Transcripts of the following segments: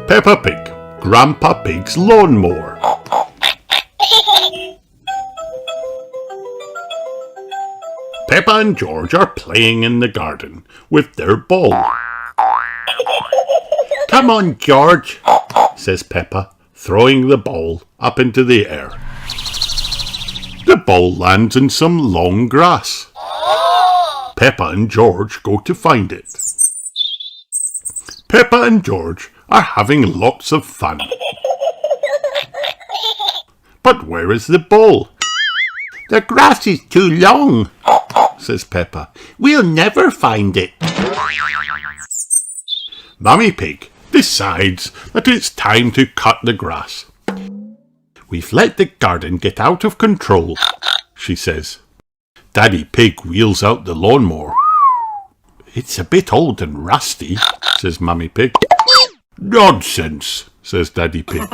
Peppa Pig, Grandpa Pig's lawnmower. Peppa and George are playing in the garden with their ball. "Come on, George," says Peppa, throwing the ball up into the air. The ball lands in some long grass. Peppa and George go to find it. Peppa and George are having lots of fun. But where is the ball? "The grass is too long," says Peppa. "We'll never find it." Mummy Pig decides that it's time to cut the grass. "We've let the garden get out of control," she says. Daddy Pig wheels out the lawnmower. "It's a bit old and rusty," says Mummy Pig. "Nonsense," says Daddy Pig.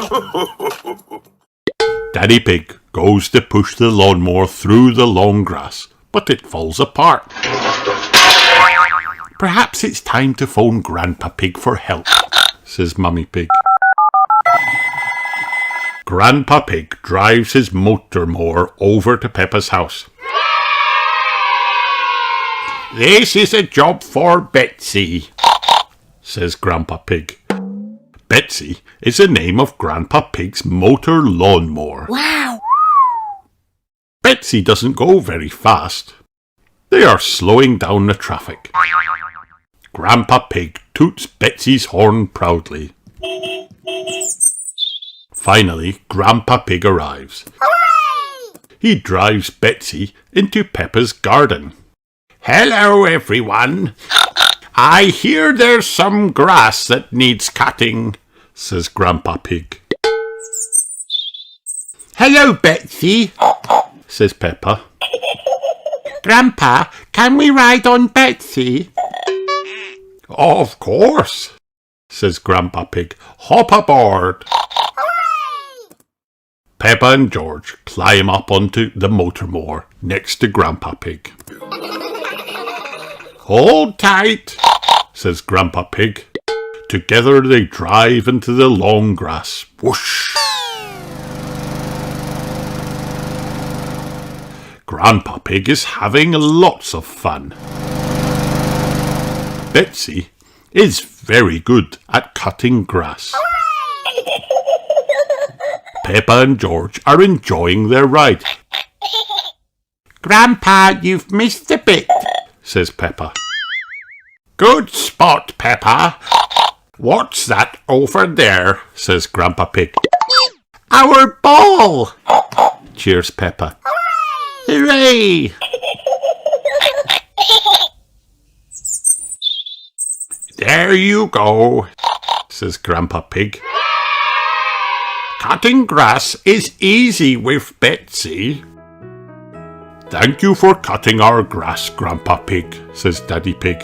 Daddy Pig goes to push the lawnmower through the long grass, but it falls apart. "Perhaps it's time to phone Grandpa Pig for help," says Mummy Pig. Grandpa Pig drives his motor mower over to Peppa's house. "This is a job for Betsy," says Grandpa Pig. Betsy is the name of Grandpa Pig's motor lawnmower. Wow! Betsy doesn't go very fast. They are slowing down the traffic. Grandpa Pig toots Betsy's horn proudly. Finally, Grandpa Pig arrives. Hooray! He drives Betsy into Peppa's garden. "Hello, everyone. I hear there's some grass that needs cutting," says Grandpa Pig. "Hello, Betsy," says Peppa. "Grandpa, can we ride on Betsy?" "Of course," says Grandpa Pig. "Hop aboard." Hooray! Peppa and George climb up onto the motor mower next to Grandpa Pig. "Hold tight," says Grandpa Pig. Together they drive into the long grass. Whoosh! Grandpa Pig is having lots of fun. Betsy is very good at cutting grass. Peppa and George are enjoying their ride. "Grandpa, you've missed a bit," says Peppa. "Good spot, Peppa. What's that over there?" says Grandpa Pig. "Our ball!" cheers Peppa. "Hooray!" "There you go," says Grandpa Pig. "Cutting grass is easy with Betsy." "Thank you for cutting our grass, Grandpa Pig," says Daddy Pig.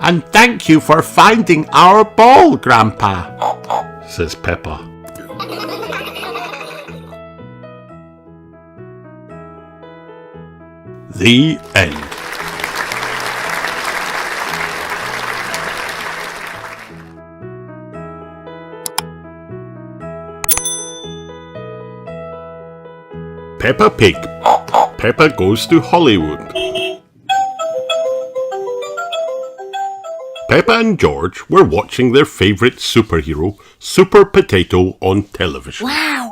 "And thank you for finding our ball, Grandpa," says Peppa. The end. Peppa Pig. Peppa goes to Hollywood. Peppa and George were watching their favourite superhero, Super Potato, on television. Wow!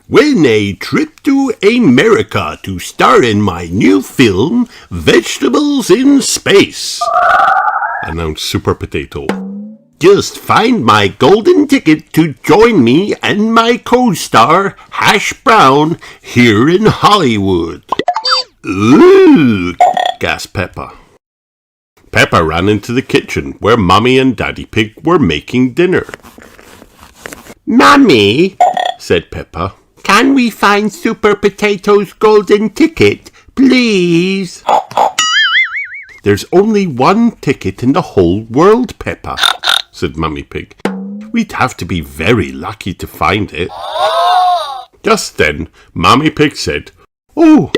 "When a trip to America to star in my new film, Vegetables in Space," announced Super Potato. "Just find my golden ticket to join me and my co-star, Hash Brown, here in Hollywood." "Ooh!" gasped Peppa. Peppa ran into the kitchen where Mummy and Daddy Pig were making dinner. "Mummy," said Peppa, "can we find Super Potato's golden ticket, please?" "There's only one ticket in the whole world, Peppa," said Mummy Pig. "We'd have to be very lucky to find it." Just then, Mummy Pig said, "Oh,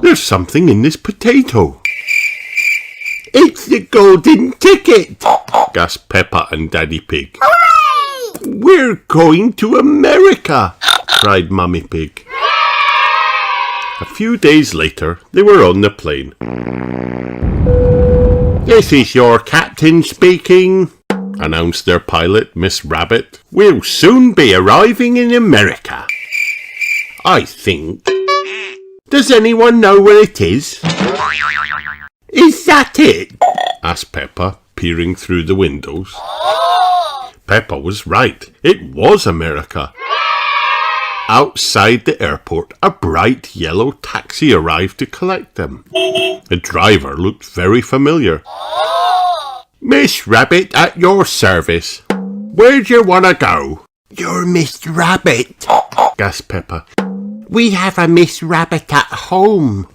there's something in this potato." It's the golden ticket, gasped Peppa and Daddy Pig. Hooray! We're going to America, cried Mummy Pig. A few days later, they were on the plane. This is your captain speaking, announced their pilot, Miss Rabbit. We'll soon be arriving in America. I think. Does anyone know where it is? Is that it? Asked Peppa, peering through the windows. Peppa was right. It was America. Outside the airport, a bright yellow taxi arrived to collect them. The driver looked very familiar. Miss Rabbit at your service. Where'd you want to go? You're Miss Rabbit, gasped Peppa. We have a Miss Rabbit at home.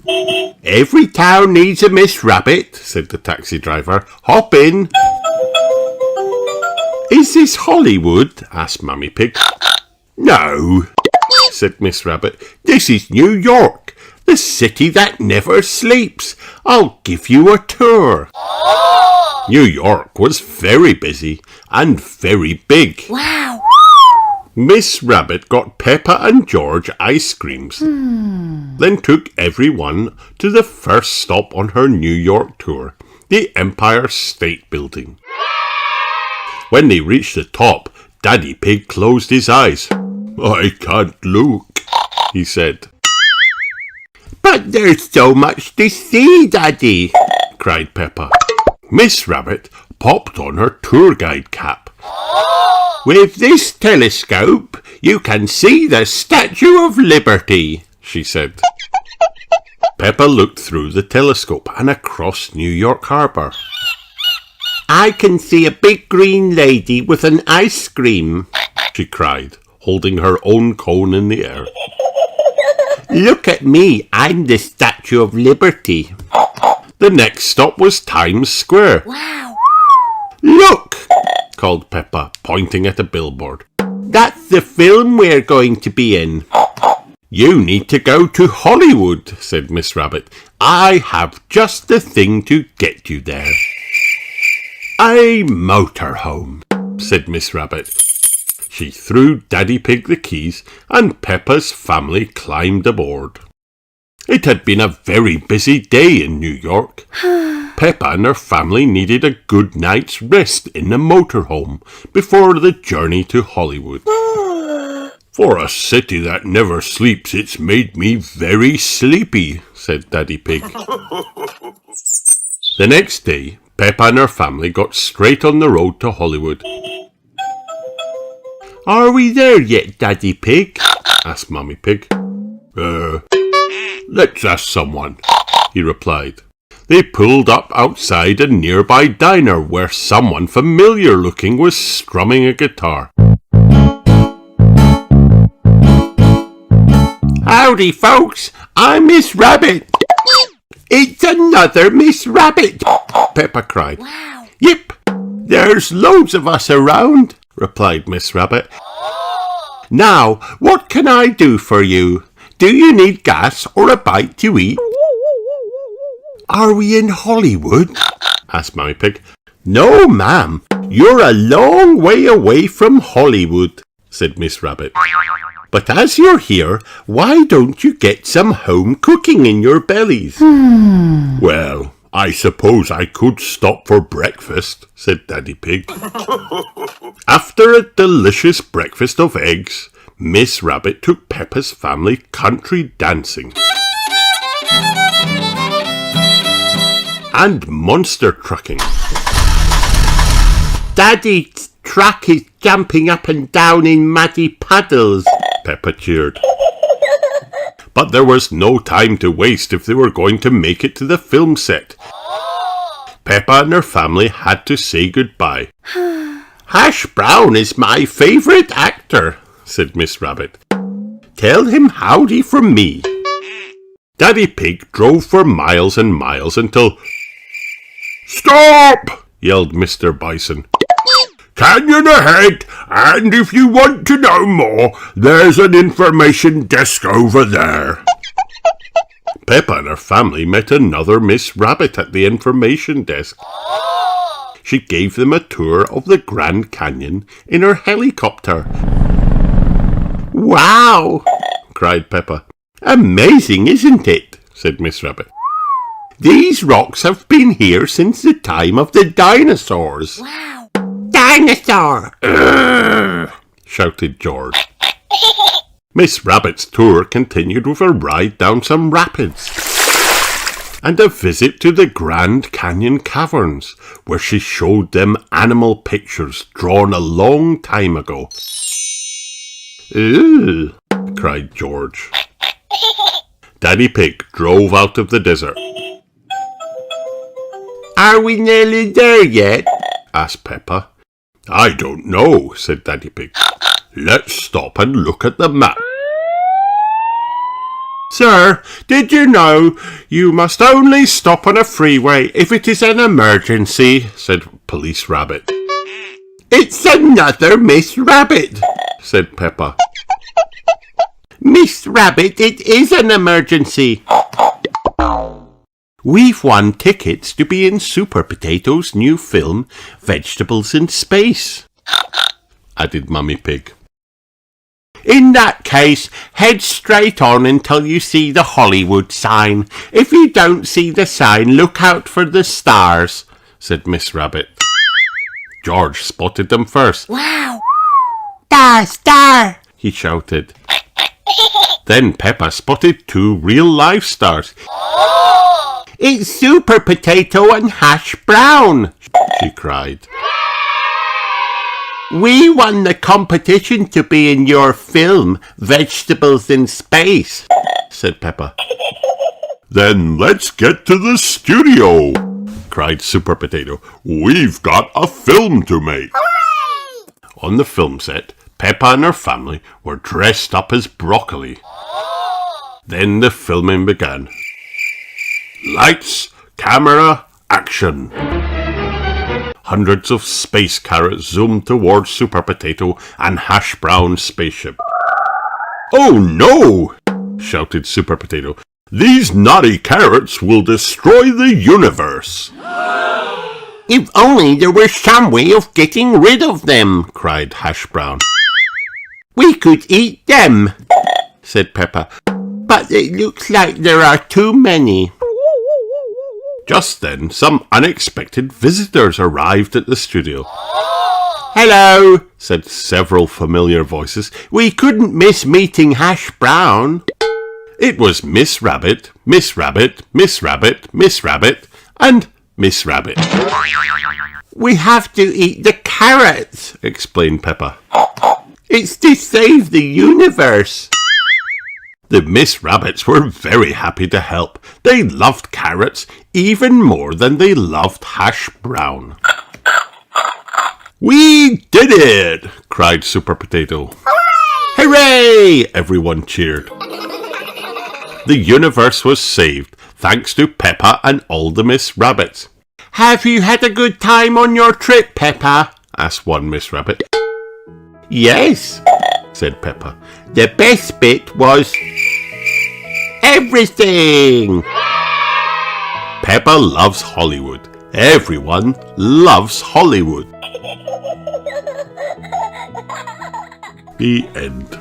Every town needs a Miss Rabbit, said the taxi driver. Hop in. Is this Hollywood? Asked Mummy Pig. No, said Miss Rabbit. This is New York, the city that never sleeps. I'll give you a tour. New York was very busy and very big. Wow! Miss Rabbit got Peppa and George ice creams, then took everyone to the first stop on her New York tour, the Empire State Building. When they reached the top, Daddy Pig closed his eyes. I can't look, he said. But there's so much to see, Daddy, cried Peppa. Miss Rabbit popped on her tour guide cap. With this telescope, you can see the Statue of Liberty, she said. Peppa looked through the telescope and across New York Harbour. I can see a big green lady with an ice cream, she cried, holding her own cone in the air. Look at me, I'm the Statue of Liberty. The next stop was Times Square. Wow! Look, called Peppa, pointing at a billboard. That's the film we're going to be in. You need to go to Hollywood, said Miss Rabbit. I have just the thing to get you there. A motorhome, said Miss Rabbit. She threw Daddy Pig the keys and Peppa's family climbed aboard. It had been a very busy day in New York. Peppa and her family needed a good night's rest in the motorhome before the journey to Hollywood. For a city that never sleeps, it's made me very sleepy, said Daddy Pig. The next day, Peppa and her family got straight on the road to Hollywood. Are we there yet, Daddy Pig? Asked Mummy Pig. Let's ask someone, he replied. They pulled up outside a nearby diner where someone familiar looking was strumming a guitar. Howdy, folks. I'm Miss Rabbit. It's another Miss Rabbit, Peppa cried. Wow! Yep, there's loads of us around, replied Miss Rabbit. Now, what can I do for you? Do you need gas or a bite to eat? Are we in Hollywood? Asked Mummy Pig. No, ma'am. You're a long way away from Hollywood, said Miss Rabbit. But as you're here, why don't you get some home cooking in your bellies? Well, I suppose I could stop for breakfast, said Daddy Pig. After a delicious breakfast of eggs, Miss Rabbit took Peppa's family country dancing and monster trucking. Daddy's truck is jumping up and down in muddy puddles, Peppa cheered. But there was no time to waste if they were going to make it to the film set. Peppa and her family had to say goodbye. Hash Brown is my favourite actor, said Miss Rabbit. Tell him howdy from me. Daddy Pig drove for miles and miles until... Stop! Yelled Mr. Bison. Canyon ahead, and if you want to know more, there's an information desk over there. Peppa and her family met another Miss Rabbit at the information desk. She gave them a tour of the Grand Canyon in her helicopter. "Wow!" cried Peppa. "Amazing, isn't it?" said Miss Rabbit. "These rocks have been here since the time of the dinosaurs." Wow. "Dinosaur!" shouted George. Miss Rabbit's tour continued with a ride down some rapids and a visit to the Grand Canyon caverns, where she showed them animal pictures drawn a long time ago. "Ew!" cried George. Daddy Pig drove out of the desert. "Are we nearly there yet?" asked Peppa. "I don't know," said Daddy Pig. "Let's stop and look at the map." "Sir, did you know you must only stop on a freeway if it is an emergency?" said Police Rabbit. "It's another Miss Rabbit," said Peppa. "Miss Rabbit, it is an emergency. We've won tickets to be in Super Potato's new film, Vegetables in Space," added Mummy Pig. "In that case, head straight on until you see the Hollywood sign. If you don't see the sign, look out for the stars," said Miss Rabbit. George spotted them first. Wow. Star, star, he shouted. Then Peppa spotted 2 real-life stars. "It's Super Potato and Hash Brown," she cried. "We won the competition to be in your film, Vegetables in Space," said Peppa. "Then let's get to the studio," cried Super Potato. "We've got a film to make." hooray! On the film set, Peppa and her family were dressed up as broccoli. Then the filming began. Lights, camera, action. Hundreds of space carrots zoomed towards Super Potato and Hash Brown's spaceship. "Oh no!" shouted Super Potato. "These naughty carrots will destroy the universe." "If only there were some way of getting rid of them," cried Hash Brown. "We could eat them," said Peppa. "But it looks like there are too many." Just then, some unexpected visitors arrived at the studio. "Hello," said several familiar voices. "We couldn't miss meeting Hash Brown." It was Miss Rabbit, Miss Rabbit, Miss Rabbit, Miss Rabbit, and Miss Rabbit. "We have to eat the carrots," explained Peppa. "It's to save the universe." The Miss Rabbits were very happy to help. They loved carrots even more than they loved Hash Brown. "We did it!" cried Super Potato. Hooray! "Hooray!" Everyone cheered. The universe was saved thanks to Peppa and all the Miss Rabbits. "Have you had a good time on your trip, Peppa?" asked one Miss Rabbit. "Yes," said Peppa. "The best bit was everything." Peppa loves Hollywood. Everyone loves Hollywood. The end.